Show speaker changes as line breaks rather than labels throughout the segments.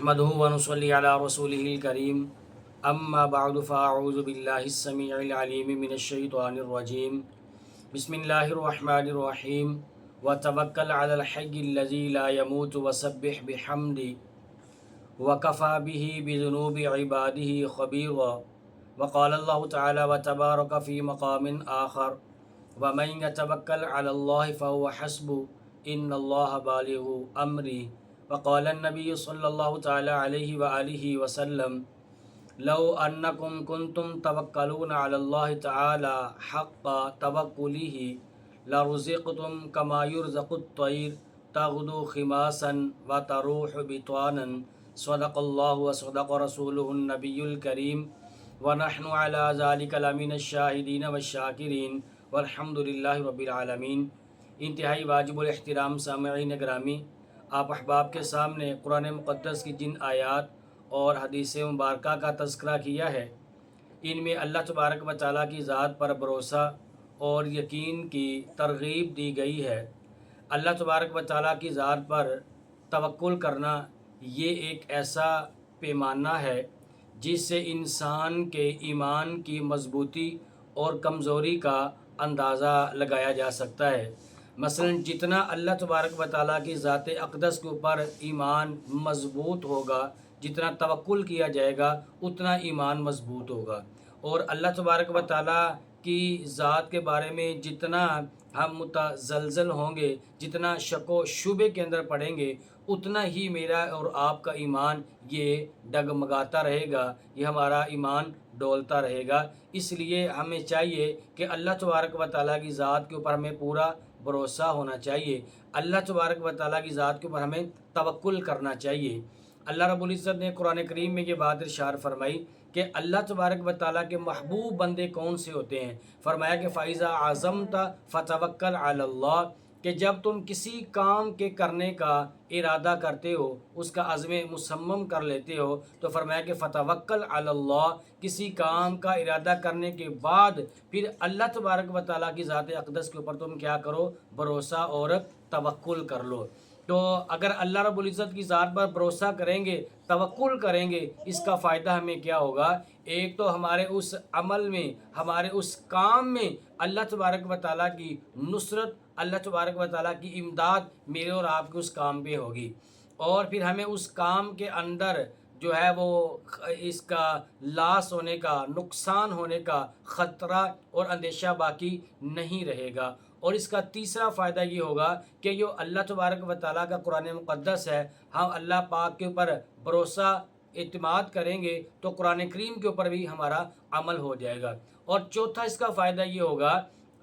نحمده ونصلي على رسوله الكريم اما بعد فاعوذ بالله السميع العليم من الشيطان الرجيم بسم الله الرحمن الرحيم وتوكل على الحي الذي لا يموت وسبح بحمده وكفى به بذنوب عباده خبيرا وقال الله تعالى وتبارك في مقام آخر ومن يتوكل على الله فهو حسبه إن الله بالغ أمره وقال النبي صلى الله تعالى عليه وآله وسلم لو أنكم كنتم توكلون على الله تعالى حق توكله لرزقتم كما يرزق الطير تغدو خماسا وتروح بطانا صدق الله وصدق رسوله النبي الكريم ونحن على ذلك لمن الشاهدين والشاکرین والحمد للہ رب العالمین۔ انتہائی واجب الاحترام سامعین گرامی، آپ احباب کے سامنے قرآن مقدس کی جن آیات اور حدیث مبارکہ کا تذکرہ کیا ہے، ان میں اللہ تبارک و تعالیٰ کی ذات پر بھروسہ اور یقین کی ترغیب دی گئی ہے۔ اللہ تبارک و تعالیٰ کی ذات پر توکل کرنا یہ ایک ایسا پیمانہ ہے جس سے انسان کے ایمان کی مضبوطی اور کمزوری کا اندازہ لگایا جا سکتا ہے۔ مثلا جتنا اللہ تبارک و تعالیٰ کی ذات اقدس کے اوپر ایمان مضبوط ہوگا، جتنا توکل کیا جائے گا اتنا ایمان مضبوط ہوگا، اور اللہ تبارک و تعالیٰ کی ذات کے بارے میں جتنا ہم متزلزل ہوں گے، جتنا شک و شبے کے اندر پڑیں گے، اتنا ہی میرا اور آپ کا ایمان یہ ڈگمگاتا رہے گا، یہ ہمارا ایمان ڈولتا رہے گا۔ اس لیے ہمیں چاہیے کہ اللہ تبارک و تعالیٰ کی ذات کے اوپر ہمیں پورا بھروسہ ہونا چاہیے، اللہ تبارک و تعالیٰ کی ذات کے اوپر ہمیں توکل کرنا چاہیے۔ اللہ رب العزت نے قرآن کریم میں یہ بات ارشاد فرمائی کہ اللہ تبارک و تعالیٰ کے محبوب بندے کون سے ہوتے ہیں۔ فرمایا کہ فَإِذَا عَزَمْتَ فَتَوَكَّلْ عَلَى اللَّهِ، کہ جب تم کسی کام کے کرنے کا ارادہ کرتے ہو، اس کا عزم مصمم کر لیتے ہو، تو فرمایا کہ فَتَوَكَّلْ عَلَى اللَّهِ، کسی کام کا ارادہ کرنے کے بعد پھر اللہ تبارک و تعالیٰ کی ذات اقدس کے اوپر تم کیا کرو؟ بھروسہ اور توکل کر لو۔ تو اگر اللہ رب العزت کی ذات پر بھروسہ کریں گے، توکل کریں گے، اس کا فائدہ ہمیں کیا ہوگا؟ ایک تو ہمارے اس عمل میں، ہمارے اس کام میں اللہ تبارک و تعالیٰ کی نصرت، اللہ تبارک و تعالیٰ کی امداد میرے اور آپ کے اس کام پہ ہوگی، اور پھر ہمیں اس کام کے اندر جو ہے وہ اس کا لاس ہونے کا، نقصان ہونے کا خطرہ اور اندیشہ باقی نہیں رہے گا۔ اور اس کا تیسرا فائدہ یہ ہوگا کہ جو اللہ تبارک و تعالیٰ کا قرآن مقدس ہے، ہم اللہ پاک کے اوپر بھروسہ اعتماد کریں گے تو قرآن کریم کے اوپر بھی ہمارا عمل ہو جائے گا۔ اور چوتھا اس کا فائدہ یہ ہوگا،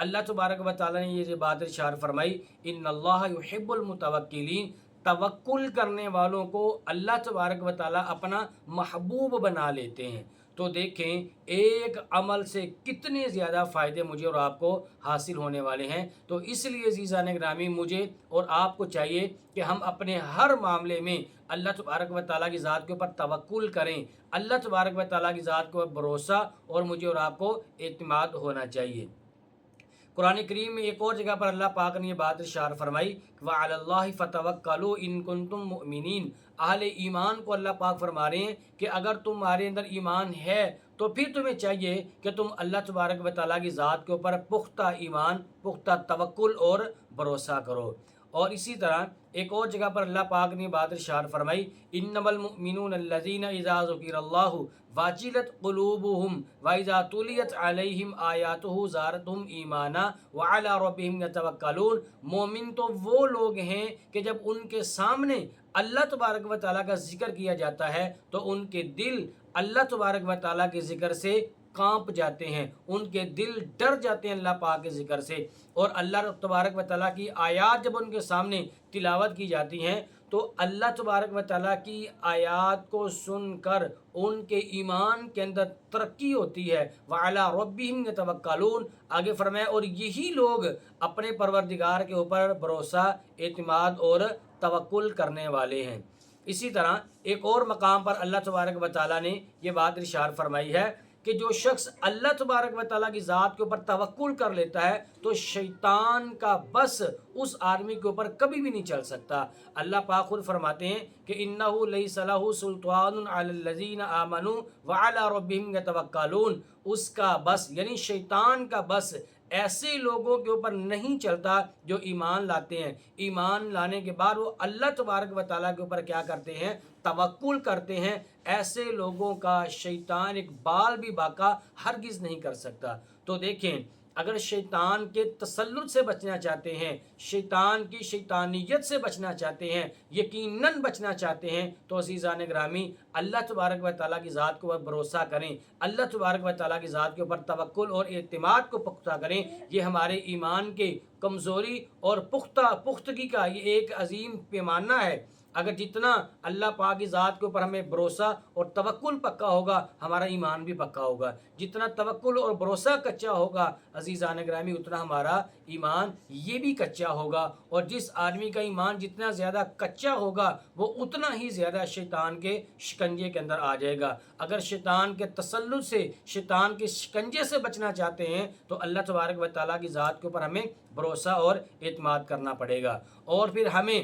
اللہ تبارک و تعالیٰ نے یہ بات ارشاد فرمائی ان اللہ یحب المتوکلین، توکل کرنے والوں کو اللہ تبارک و تعالیٰ اپنا محبوب بنا لیتے ہیں۔ تو دیکھیں ایک عمل سے کتنے زیادہ فائدے مجھے اور آپ کو حاصل ہونے والے ہیں۔ تو اس لیے عزیزان گرامی، مجھے اور آپ کو چاہیے کہ ہم اپنے ہر معاملے میں اللہ تبارک و تعالیٰ کی ذات کے اوپر توکل کریں، اللہ تبارک و تعالیٰ کی ذات کے اوپر بھروسہ اور مجھے اور آپ کو اعتماد ہونا چاہیے۔ قرآن کریم میں ایک اور جگہ پر اللہ پاک نے یہ بات ارشاد فرمائی وَعَلَى اللَّهِ فَتَوَكَّلُوا إِن كُنتُم مُؤْمِنِينَ، اہل ایمان کو اللہ پاک فرما رہے ہیں کہ اگر تمہارے اندر ایمان ہے تو پھر تمہیں چاہیے کہ تم اللہ تبارک و تعالیٰ کی ذات کے اوپر پختہ ایمان، پختہ توکل اور بھروسہ کرو۔ اور اسی طرح ایک اور جگہ پر اللہ پاک نے بات ارشاد فرمائی انما المؤمنون الذین اذا ذکر اللہ وجلت قلوبهم واذا تلیت علیہم آیاتہ زادتہم ایمانا وعلی ربہم یتوکلون، مومن تو وہ لوگ ہیں کہ جب ان کے سامنے اللہ تبارک و تعالیٰ کا ذکر کیا جاتا ہے تو ان کے دل اللہ تبارک و تعالیٰ کے ذکر سے کانپ جاتے ہیں، ان کے دل ڈر جاتے ہیں اللہ پاک کے ذکر سے۔ اور اللہ تبارک و تعالیٰ کی آیات جب ان کے سامنے تلاوت کی جاتی ہیں تو اللہ تبارک و تعالیٰ کی آیات کو سن کر ان کے ایمان کے اندر ترقی ہوتی ہے۔ وَعَلَىٰ رَبِّهِمْ يَتَوَكَّلُونَ، آگے فرمایا اور یہی لوگ اپنے پروردگار کے اوپر بھروسہ، اعتماد اور توکل کرنے والے ہیں۔ اسی طرح ایک اور مقام پر اللہ تبارک و تعالیٰ نے یہ بات ارشاد فرمائی ہے کہ جو شخص اللہ تبارک و تعالیٰ کی ذات کے اوپر توکل کر لیتا ہے تو شیطان کا بس اس آدمی کے اوپر کبھی بھی نہیں چل سکتا۔ اللہ پاک خود فرماتے ہیں کہ اِنَّهُ لَيْسَ لَهُ سُلْطَانٌ عَلَى الَّذِينَ آمَنُوا وَعَلَى رَبِّهِمْ يَتَوَكَّلُونَ، اس کا بس یعنی شیطان کا بس ایسے لوگوں کے اوپر نہیں چلتا جو ایمان لاتے ہیں، ایمان لانے کے بعد وہ اللہ تبارک و تعالیٰ کے اوپر کیا کرتے ہیں؟ توکل کرتے ہیں۔ ایسے لوگوں کا شیطان ایک بال بھی باقا ہرگز نہیں کر سکتا۔ تو دیکھیں، اگر شیطان کے تسلط سے بچنا چاہتے ہیں، شیطان کی شیطانیت سے بچنا چاہتے ہیں، یقیناً بچنا چاہتے ہیں، تو عزیزان گرامی اللہ تبارک و تعالیٰ کی ذات کے اوپر بھروسہ کریں، اللہ تبارک و تعالیٰ کی ذات کے اوپر توکل اور اعتماد کو پختہ کریں۔ یہ ہمارے ایمان کے کمزوری اور پختگی کا یہ ایک عظیم پیمانہ ہے۔ اگر جتنا اللہ پاک کی ذات کے اوپر ہمیں بھروسہ اور توکل پکا ہوگا، ہمارا ایمان بھی پکا ہوگا۔ جتنا توکل اور بھروسہ کچا ہوگا عزیزان گرامی، اتنا ہمارا ایمان یہ بھی کچا ہوگا، اور جس آدمی کا ایمان جتنا زیادہ کچا ہوگا وہ اتنا ہی زیادہ شیطان کے شکنجے کے اندر آ جائے گا۔ اگر شیطان کے تسلط سے، شیطان کے شکنجے سے بچنا چاہتے ہیں تو اللہ تبارک و تعالیٰ کی ذات کے اوپر ہمیں بھروسہ اور اعتماد کرنا پڑے گا۔ اور پھر ہمیں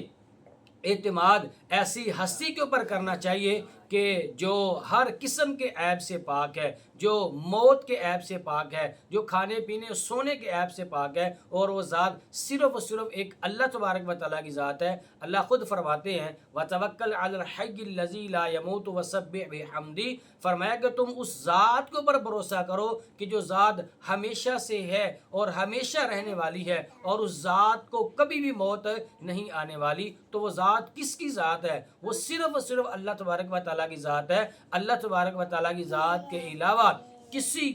اعتماد ایسی ہستی کے اوپر کرنا چاہیے کہ جو ہر قسم کے عیب سے پاک ہے، جو موت کے عیب سے پاک ہے، جو کھانے پینے سونے کے عیب سے پاک ہے، اور وہ ذات صرف اور صرف ایک اللہ تبارک و تعالیٰ کی ذات ہے۔ اللہ خود فرماتے ہیں وَتَوَكَّلْ عَلَى الْحَيِّ الَّذِي لَا يَمُوتُ وَسَبِّحْ بِحَمْدِهِ، فرمایا کہ تم اس ذات کے اوپر بھروسہ کرو کہ جو ذات ہمیشہ سے ہے اور ہمیشہ رہنے والی ہے، اور اس ذات کو کبھی بھی موت نہیں آنے والی۔ تو وہ ذات کس کی ذات ہے؟ وہ صرف اور صرف اللہ تبارک و تعالیٰ کی ذات ہے۔ اللہ تبارک و تعالیٰ کی ذات کے علاوہ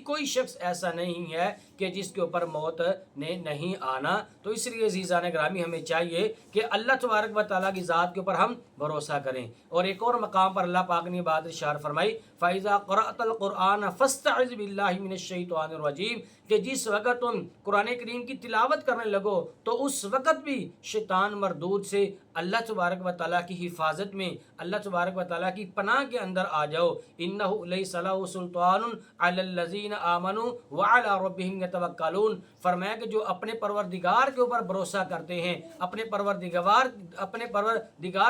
کوئی شخص ایسا نہیں ہے کہ جس کے اوپر موت نے نہیں آنا۔ تو اس لیے عزیزان گرامی ہمیں چاہیے کہ اللہ تبارک و تعالیٰ کی ذات کے اوپر ہم بھروسہ کریں۔ اور ایک اور مقام پر اللہ پاک نے بات ارشاد فرمائی فَإِذَا قَرَأْتَ الْقُرْآنَ فَاسْتَعِذْ بِاللَّهِ مِنَ الشَّيْطَانِ الرَّجِيمِ، کہ جس وقت تم قرآن کریم کی تلاوت کرنے لگو تو اس وقت بھی شیطان مردود سے اللہ تبارک و تعالیٰ کی حفاظت میں، اللہ تبارک و تعالیٰ کی پناہ کے اندر آ جاؤ۔ إِنَّهُ لَيْسَ لَهُ سُلْطَانٌ عَلَى الَّذِينَ آمَنُوا وَعَلَى رَبِّهِمْ يَتَوَكَّلُونَ، فرمایا کہ جو اپنے پروردگار کے اوپر بھروسہ کرتے ہیں، اپنے پروردگار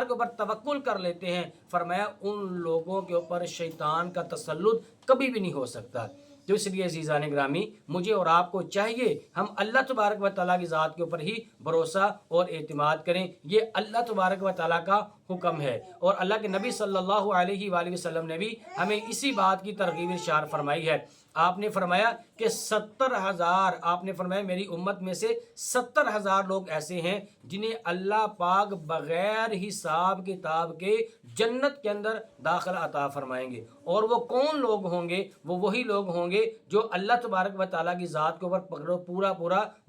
کے اوپر توکل کر لیتے ہیں، فرمایا ان لوگوں کے اوپر شیطان کا تسلط کبھی بھی نہیں ہو سکتا۔ تو اس لیے عزیزان گرامی مجھے اور آپ کو چاہیے ہم اللہ تبارک و تعالیٰ کی ذات کے اوپر ہی بھروسہ اور اعتماد کریں۔ یہ اللہ تبارک و تعالیٰ کا حکم ہے، اور اللہ کے نبی صلی اللہ علیہ وآلہ وسلم نے بھی ہمیں اسی بات کی ترغیب ارشاد فرمائی ہے۔ آپ نے فرمایا کہ 70,000، آپ نے فرمایا میری امت میں سے 70,000 لوگ ایسے ہیں جنہیں اللہ پاک بغیر حساب کتاب کے جنت کے اندر داخلہ عطا فرمائیں گے۔ اور وہ کون لوگ ہوں گے؟ وہ وہی لوگ ہوں گے جو اللہ تبارک و تعالیٰ کی ذات کے اوپر پورا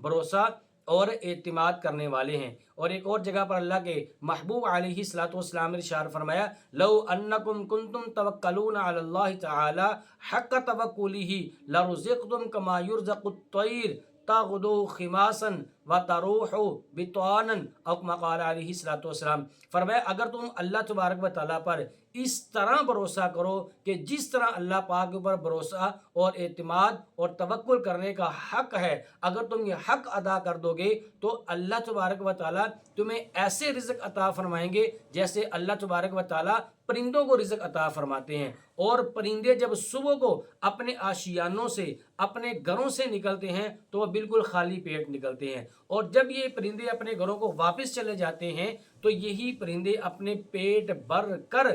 بھروسہ اور اعتماد کرنے والے ہیں۔ اور ایک اور جگہ پر اللہ کے محبوب علیہ الصلوۃ والسلام نے ارشاد فرمایا لو انکم کنتم توکلون علی اللہ تعالی حق توکلہ لرزقتم کما یرزق الطیر تغدو خماسا وتروح بطانا، او کما قال علیہ الصلوۃ والسلام، فرمایا اگر تم اللہ تبارک و تعالیٰ پر اس طرح بھروسہ کرو کہ جس طرح اللہ پاک کے اوپر بھروسہ اور اعتماد اور توکل کرنے کا حق ہے، اگر تم یہ حق ادا کر دو گے تو اللہ تبارک و تعالیٰ تمہیں ایسے رزق عطا فرمائیں گے جیسے اللہ تبارک و تعالیٰ پرندوں کو رزق عطا فرماتے ہیں۔ اور پرندے جب صبح کو اپنے آشیانوں سے، اپنے گھروں سے نکلتے ہیں تو وہ بالکل خالی پیٹ نکلتے ہیں، اور جب یہ پرندے اپنے گھروں کو واپس چلے جاتے ہیں تو یہی پرندے اپنے پیٹ بھر کر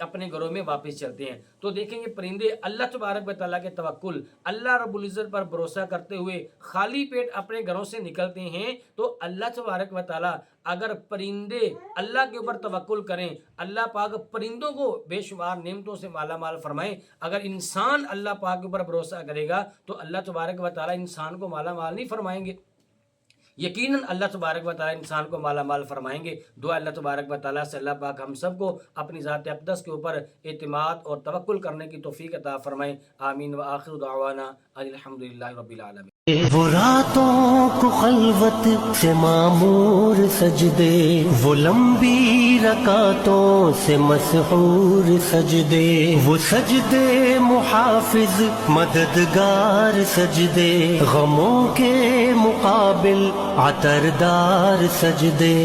اپنے گھروں میں واپس چلتے ہیں۔ تو دیکھیں گے پرندے اللہ تبارک و تعالیٰ کے توکل، اللہ رب العزت پر بھروسہ کرتے ہوئے خالی پیٹ اپنے گھروں سے نکلتے ہیں۔ تو اللہ تبارک و تعالیٰ اگر پرندے اللہ کے اوپر توکل کریں، اللہ پاک پرندوں کو بے شمار نعمتوں سے مالا مال فرمائیں۔ اگر انسان اللہ پاک کے اوپر بھروسہ کرے گا تو اللہ تبارک و تعالیٰ انسان کو مالا مال نہیں فرمائیں گے، یقیناً اللہ تبارک و تعالیٰ انسان کو مالا مال فرمائیں گے۔ دعا اللہ تبارک و تعالیٰ سے اللہ پاک ہم سب کو اپنی ذات اقدس کے اوپر اعتماد اور توکل کرنے کی توفیق عطا فرمائیں۔ آمین وآخر دعوانا الحمدللہ رب العالمین۔
وہ راتوں کو خلوت سے معمور سجدے، وہ لمبی رکعتوں سے مسحور سجدے، وہ سجدے حافظ مددگار سجدے، غموں کے مقابل عطردار سجدے۔